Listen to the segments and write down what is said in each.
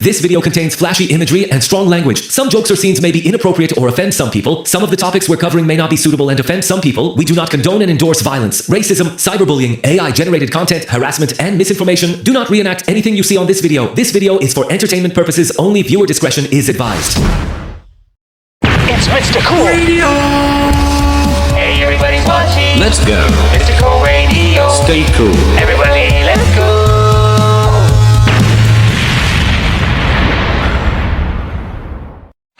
This video contains flashy imagery and strong language. Some jokes or scenes may be inappropriate or offend some people. Some of the topics we're covering may not be suitable and offend some people. We do not condone and endorse violence, racism, cyberbullying, AI-generated content, harassment, and misinformation. Do not reenact anything you see on this video. This video is for entertainment purposes only. Viewer discretion is advised. It's Mr. Cool Radio! Hey, everybody's watching! Let's go! Mr. Cool Radio! Stay cool! Everybody, let's go!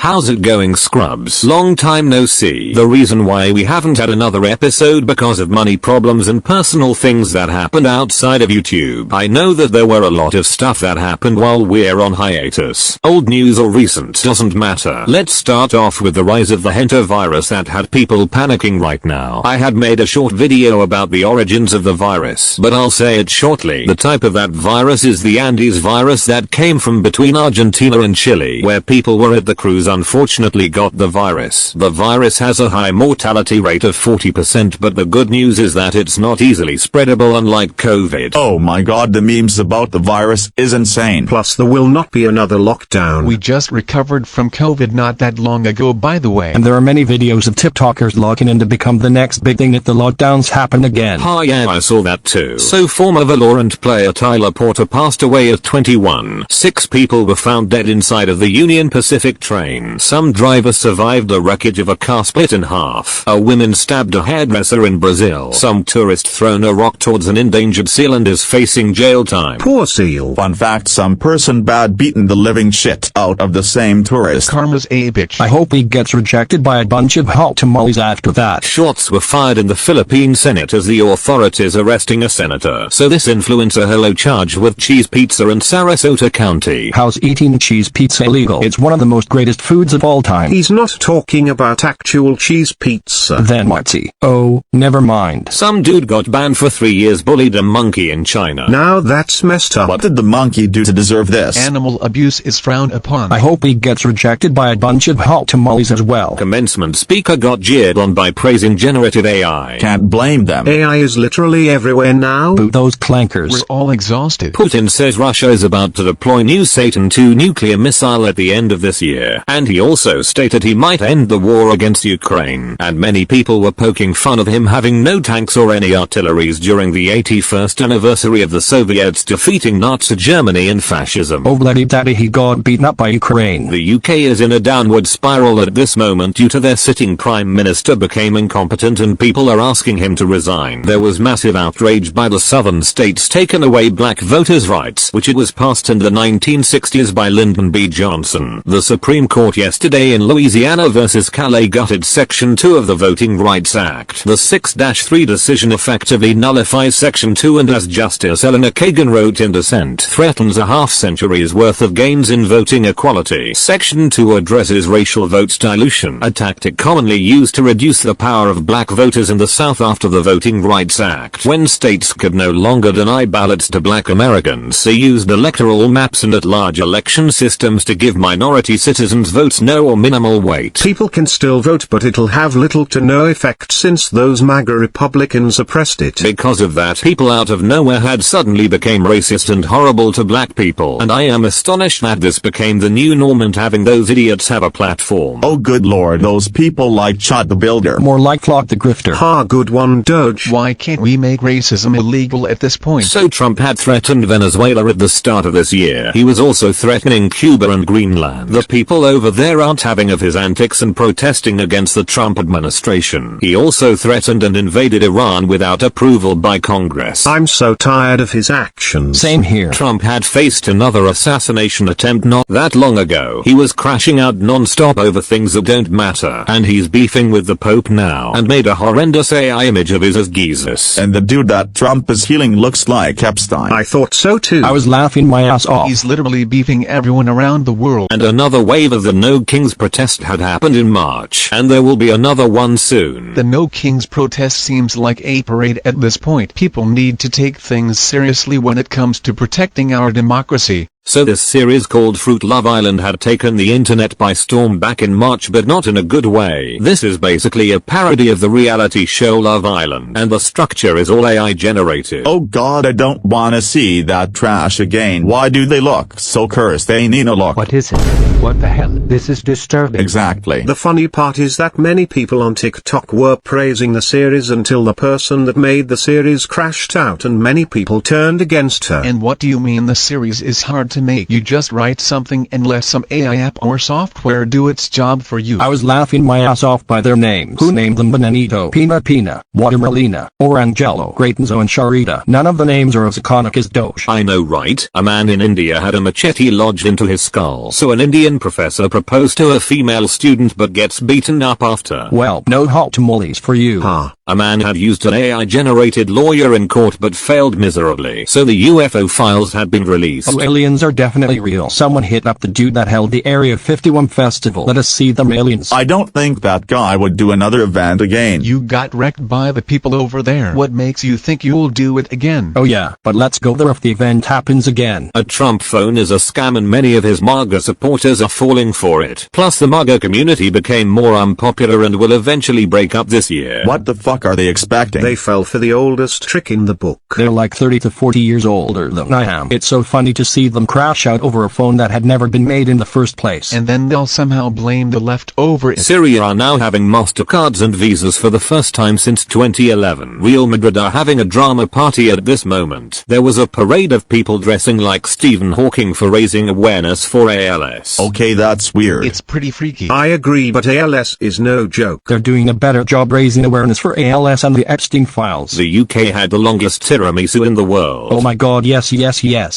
How's it going, scrubs? Long time no see. The reason why we haven't had another episode because of money problems and personal things that happened outside of YouTube. I know that there were a lot of stuff that happened while we're on hiatus. Old news or recent doesn't matter. Let's start off with the rise of the Hantavirus that had people panicking right now. I had made a short video about the origins of the virus, but I'll say it shortly. The type of that virus is the Andes virus that came from between Argentina and Chile, where people were at the cruise unfortunately got the virus. The virus has a high mortality rate of 40%, but the good news is that it's not easily spreadable unlike COVID. Oh my god, the memes about the virus is insane. Plus there will not be another lockdown. We just recovered from COVID not that long ago, by the way. And there are many videos of TikTokers logging in to become the next big thing if the lockdowns happen again. Oh yeah, I saw that too. So former Valorant player Tyler Porter passed away at 21. 6 people were found dead inside of the Union Pacific train. Some driver survived the wreckage of a car split in half. A woman stabbed a hairdresser in Brazil. Some tourist thrown a rock towards an endangered seal and is facing jail time. Poor seal. Fun fact, some person bad beaten the living shit out of the same tourist. Karma's a bitch. I hope he gets rejected by a bunch of hot tamales after that. Shots were fired in the Philippine Senate as the authorities arresting a senator. So this influencer hello charged with cheese pizza in Sarasota County. How's eating cheese pizza illegal? It's one of the most greatest foods of all time. He's not talking about actual cheese pizza. Then what's he? Oh, never mind. Some dude got banned for 3 years, bullied a monkey in China. Now that's messed up. What did the monkey do to deserve this? Animal abuse is frowned upon. I hope he gets rejected by a bunch of hot tamales as well. Commencement speaker got jeered on by praising generative AI. Can't blame them. AI is literally everywhere now. Boo those clankers. We're all exhausted. Putin says Russia is about to deploy new Satan II nuclear missile at the end of this year. And he also stated he might end the war against Ukraine. And many people were poking fun of him having no tanks or any artilleries during the 81st anniversary of the Soviets defeating Nazi Germany and fascism. Oh bloody daddy, he got beaten up by Ukraine. The UK is in a downward spiral at this moment due to their sitting prime minister became incompetent and people are asking him to resign. There was massive outrage by the southern states taking away black voters' rights, which it was passed in the 1960s by Lyndon B. Johnson. The Supreme Court yesterday in Louisiana versus Calais gutted Section 2 of the Voting Rights Act. The 6-3 decision effectively nullifies Section 2 and, as Justice Eleanor Kagan wrote in dissent, threatens a half-century's worth of gains in voting equality. Section 2 addresses racial votes dilution, a tactic commonly used to reduce the power of black voters in the South after the Voting Rights Act. When states could no longer deny ballots to black Americans, they used electoral maps and at-large election systems to give minority citizens votes no or minimal weight. People can still vote, but it'll have little to no effect since those MAGA Republicans oppressed it. Because of that, people out of nowhere had suddenly became racist and horrible to black people. And I am astonished that this became the new norm and having those idiots have a platform. Oh good lord, those people like Chad the Builder. More like Flock the Grifter. Ha, good one, Doge. Why can't we make racism illegal at this point? So Trump had threatened Venezuela at the start of this year. He was also threatening Cuba and Greenland. The people over there aren't having of his antics and protesting against the Trump administration. He also threatened and invaded Iran without approval by Congress. I'm so tired of his actions. Same here. Trump had faced another assassination attempt not that long ago. He was crashing out non-stop over things that don't matter. And he's beefing with the Pope now and made a horrendous AI image of his as Jesus. And the dude that Trump is healing looks like Epstein. I thought so too. I was laughing my ass off. He's literally beefing everyone around the world. And another wave of the No Kings protest had happened in March, and there will be another one soon. The No Kings protest seems like a parade at this point. People need to take things seriously when it comes to protecting our democracy. So this series called Fruit Love Island had taken the internet by storm back in March, but not in a good way. This is basically a parody of the reality show Love Island, and the structure is all AI generated. Oh god, I don't wanna see that trash again. Why do they look so cursed? They need a look. What is it? What the hell? This is disturbing. Exactly. The funny part is that many people on TikTok were praising the series until the person that made the series crashed out and many people turned against her. And what do you mean the series is hard to make? You just write something and let some AI app or software do its job for you. I was laughing my ass off by their names. Who named them Bananito, Pina, Watermelina, Orangelo, Gratenzo and Sharita? None of the names are as iconic as Doge. I know, right? A man in India had a machete lodged into his skull. So an Indian professor proposed to a female student but gets beaten up after. Well, no hot tamales for you. Ha. A man had used an AI-generated lawyer in court but failed miserably. So the UFO files had been released. Oh, aliens are definitely real. Someone hit up the dude that held the Area 51 festival. Let us see them aliens. I don't think that guy would do another event again. You got wrecked by the people over there. What makes you think you'll do it again? Oh yeah, but let's go there if the event happens again. A Trump phone is a scam and many of his MAGA supporters are falling for it. Plus the MAGA community became more unpopular and will eventually break up this year. What the fuck are they expecting? They fell for the oldest trick in the book. They're like 30 to 40 years older than I am. It's so funny to see them crash out over a phone that had never been made in the first place. And then they'll somehow blame the leftover. Syria are now having MasterCards and Visas for the first time since 2011. Real Madrid are having a drama party at this moment. There was a parade of people dressing like Stephen Hawking for raising awareness for ALS. Okay, that's weird. It's pretty freaky. I agree, but ALS is no joke. They're doing a better job raising awareness for ALS and the Epstein files. The UK had the longest tiramisu in the world. Oh my god, yes.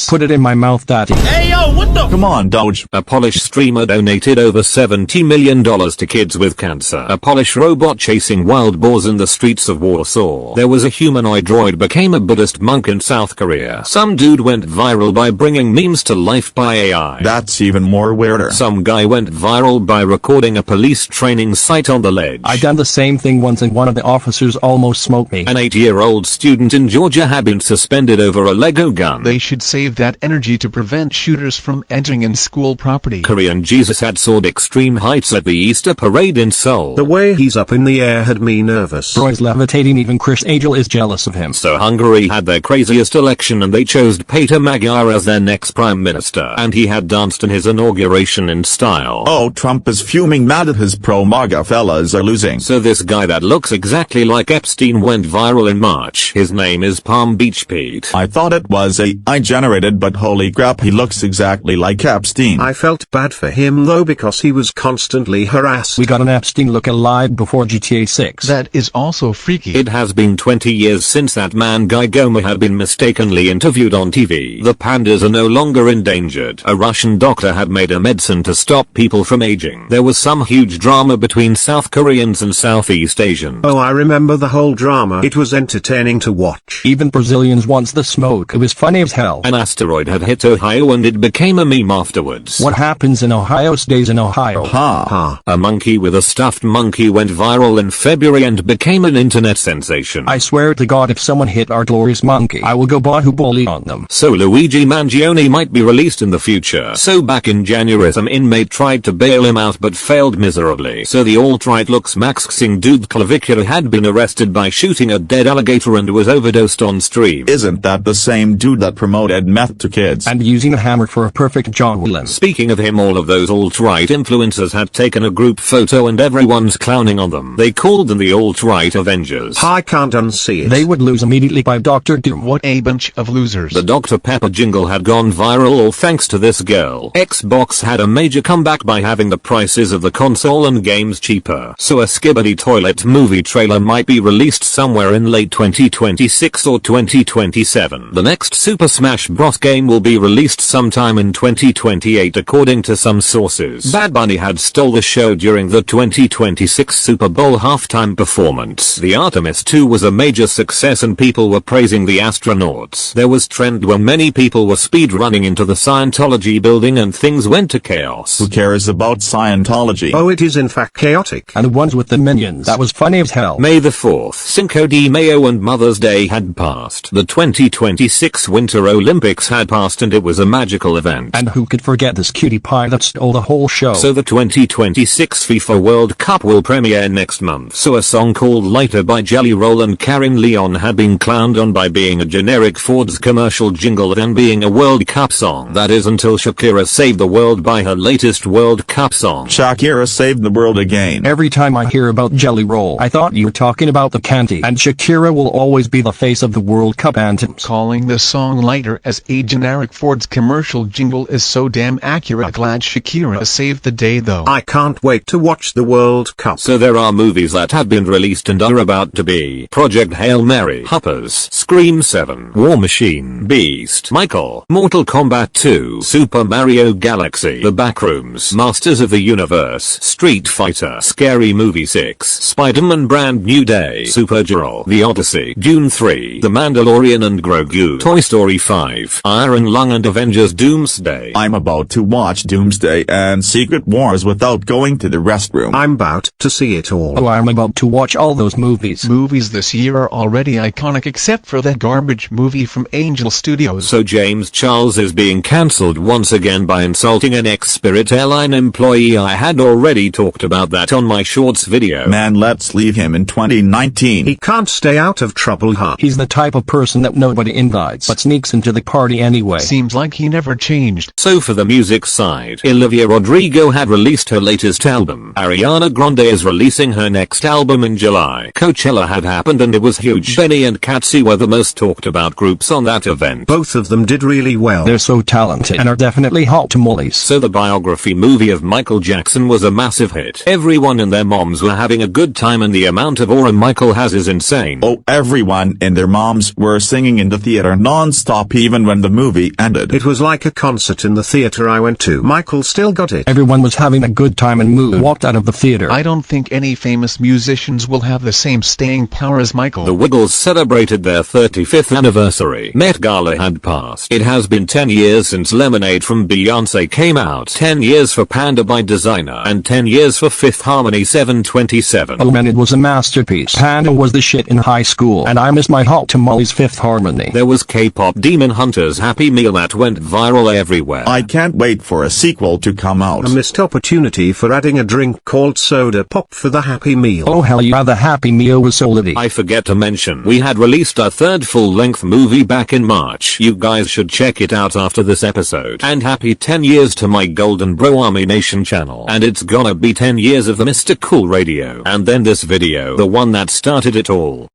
Put it in my mouth, daddy. Come on, Doge. A Polish streamer donated over $70 million to kids with cancer. A Polish robot chasing wild boars in the streets of Warsaw. There was a humanoid droid became a Buddhist monk in South Korea. Some dude went viral by bringing memes to life by AI. That's even more weirder. Some guy went viral by recording a police training site on the ledge. I done the same thing once and one of the officers almost smoked me. An 8-year-old student in Georgia had been suspended over a Lego gun. They should save that energy to prevent shooters from entering in school property. Korean Jesus had soared extreme heights at the Easter parade in Seoul. The way he's up in the air had me nervous. Roy's levitating, even Chris Angel is jealous of him. So Hungary had their craziest election and they chose Peter Magyar as their next prime minister. And he had danced in his inauguration in style. Oh, Trump is fuming mad at his pro-MAGA fellas are losing. So this guy that looks exactly like Epstein went viral in March. His name is Palm Beach Pete. I thought it was AI generated, but holy crap, he looks exactly like Epstein. I felt bad for him though because he was constantly harassed. We got an Epstein look-alike before GTA 6. That is also freaky. It has been 20 years since that man Guy Goma had been mistakenly interviewed on TV. The pandas are no longer endangered. A Russian doctor had made a medicine to stop people from aging. There was some huge drama between South Koreans and Southeast Asians. Oh, I remember the whole drama. It was entertaining to watch. Even Brazilians wants the smoke. It was funny as hell. An asteroid had hit Ohio and it became a meme afterwards. What happens in Ohio stays in Ohio. Ha. A monkey with a stuffed monkey went viral in February and became an internet sensation. I swear to God, if someone hit our glorious monkey, I will go Bahubali on them. So Luigi Mangione might be released in the future. So back in January some inmate tried to bail him out but failed miserably. So the alt-right looks maxing dude Clavicula had been arrested by shooting a dead alligator and was overdosed on stream. Isn't that the same dude that promoted meth to kids? And using a hammer for a perfect javelin. Speaking of him, all of those alt-right influencers had taken a group photo and everyone's clowning on them. They called them the alt-right Avengers. I can't unsee it. They would lose immediately by Dr. Doom. What a bunch of losers. The Dr. Pepper jingle had gone viral all thanks to this girl. Xbox had a major comeback by having the prices of the console and games cheaper. So a Skibbity Toilet movie trailer might be released somewhere in late 2026 or 2027. The next Super Smash Bros. Game will be released sometime in 2028 according to some sources. Bad Bunny had stole the show during the 2026 Super Bowl halftime performance. The Artemis 2 was a major success and people were praising the astronauts. There was trend when many people were speed running into the Scientology building and things went to chaos. Who cares about Scientology? Oh, it is in fact chaotic. And the ones with the minions. That was funny as hell. May the 4th, Cinco de Mayo and Mother's Day had passed. The 2026 Winter Olympics had passed and it was a magical event. And who could forget this cutie pie that stole the whole show? So the 2026 FIFA World Cup will premiere next month. So a song called Lighter by Jelly Roll and Karen Leon had been clowned on by being a generic Ford's commercial jingle and being a World Cup song. That is until Shakira saved the world by her latest World Cup song. Shakira saved the world again. Every time I hear about Jelly Roll, I thought you were talking about the candy. And Shakira will always be the face of the World Cup anthems. Calling the song Lighter as a generic Ford's commercial jingle is so damn accurate. Glad Shakira saved the day though. I can't wait to watch the World Cup. So there are movies that have been released and are about to be: Project Hail Mary, Hoppers, Scream 7, War Machine, Beast, Michael, Mortal Kombat 2, Super Mario Galaxy, The Backrooms, Masters of the Universe, Street Fighter, Scary Movie 6, Spider-Man Brand New Day, Supergirl, The Odyssey, Dune 3, The Mandalorian and Grogu, Toy Story 5, Iron Lung and Avengers Doomsday. I'm about to watch Doomsday and Secret Wars without going to the restroom. I'm about to see it all. Oh, I'm about to watch all those movies. Movies this year are already iconic except for that garbage movie from Angel Studios. So James Charles is being cancelled once again by insulting an ex-Spirit Airline employee. I had already talked about that on my shorts video. Man, let's leave him in 2019. He can't stay out of trouble, huh? He's the type of person that nobody invites but sneaks into the party anyway. Seems like he never changed. So for the music side, Olivia Rodrigo had released her latest album. Ariana Grande is releasing her next album in July. Coachella had happened and it was huge. Benny and Katsi were the most talked about groups on that event. Both of them did really well. They're so talented and are definitely hot tamales. So the biography movie of Michael Jackson was a massive hit. Everyone and their moms were having a good time and the amount of aura Michael has is insane. Oh, everyone and their moms were singing in the theater non-stop even when the movie ended. It was like a concert in the theater I went to. Michael still got it. Everyone was having a good time and walked out of the theater. I don't think any famous musicians will have the same staying power as Michael. The Wiggles celebrated their 35th anniversary. Met Gala had passed. It has been 10 years since Lemonade from Beyonce came out. 10 years for Panda by Designer. And 10 years for Fifth Harmony 727. Oh man, it was a masterpiece. Panda was the shit in high school. And I miss my hot tamales Fifth Harmony. There was K-pop Demon Hunter's Happy Meal that went viral everywhere. I can't wait for a sequel to come out. A missed opportunity for adding a drink called soda pop for the Happy Meal. Oh hell yeah, the Happy Meal was so litty. I forget to mention, we had released our third full-length movie back in March. You guys should check it out after this episode. And happy 10 years to my Golden Bro Army Nation channel. And it's gonna be 10 years of the Mr. Cool Radio. And then this video, the one that started it all.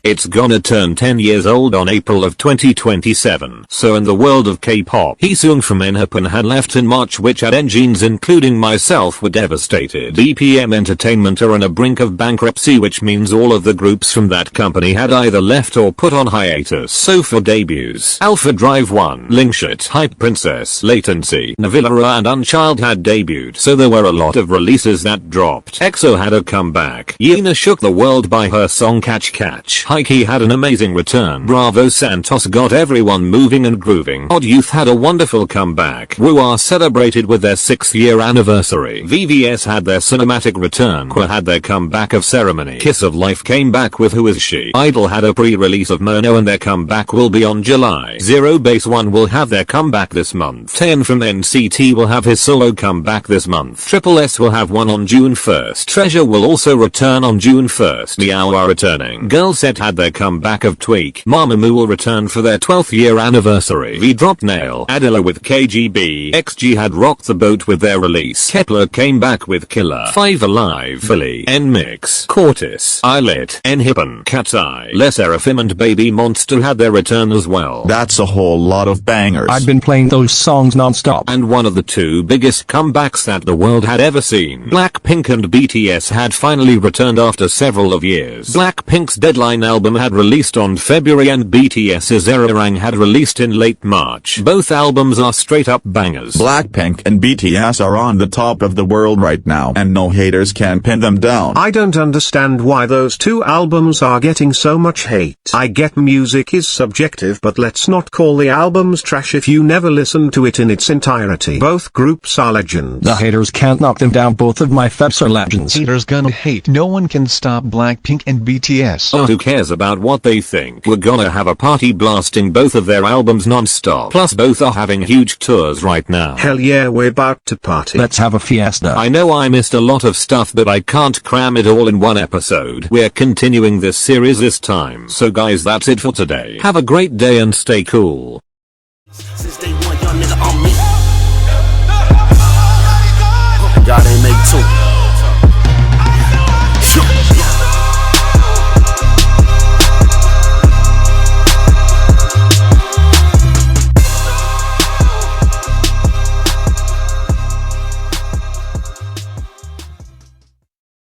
It's gonna turn 10 years old on April of 2027. So in the world of K-pop, Heesung from Enhypen had left in March, which had engines including myself were devastated. BPM Entertainment are on a brink of bankruptcy, which means all of the groups from that company had either left or put on hiatus. So for debuts, Alpha Drive 1, Linkshot, Hype Princess, Latency, Navillera and Unchild had debuted. So there were a lot of releases that dropped. EXO had a comeback. Yena shook the world by her song Catch Catch. He had an amazing return. Bravo Santos got everyone moving and grooving. Odd Youth had a wonderful comeback. Woo celebrated with their 6th year anniversary. VVS had their cinematic return. Qua had their comeback of Ceremony. Kiss of Life came back with Who Is She. Idol had a pre-release of Mono and their comeback will be on July. Zero Base One will have their comeback this month. 10 from NCT will have his solo comeback this month. Triple S will have one on June 1st. Treasure will also return on June 1st. Meow are returning. Girl Set had their comeback of Tweak. Mamamoo will return for their 12th year anniversary. V dropped Nail. Adela with KGB. XG had rocked the boat with their release. Kepler came back with Killer. 5 Alive. Philly. N-Mix. Cortis. Eyelet. Enhypen. Cat's Eye. Les Seraphim and Baby Monster had their return as well. That's a whole lot of bangers. I've been playing those songs non-stop. And one of the two biggest comebacks that the world had ever seen. Blackpink and BTS had finally returned after several of years. Blackpink's Deadline album had released on February and BTS's Erarang had released in late March. Both albums are straight up bangers. Blackpink and BTS are on the top of the world right now and no haters can pin them down. I don't understand why those two albums are getting so much hate. I get music is subjective, but let's not call the albums trash if you never listen to it in its entirety. Both groups are legends. The haters can't knock them down. Both of my faves are legends. Haters gonna hate. No one can stop Blackpink and BTS. Oh, who cares about what they think? We're gonna have a party blasting both of their albums non-stop. Plus both are having huge tours right now. Hell yeah, we're about to party. Let's have a fiesta. I know I missed a lot of stuff, but I can't cram it all in one episode. We're continuing this series this time. So guys, that's it for today. Have a great day and stay cool.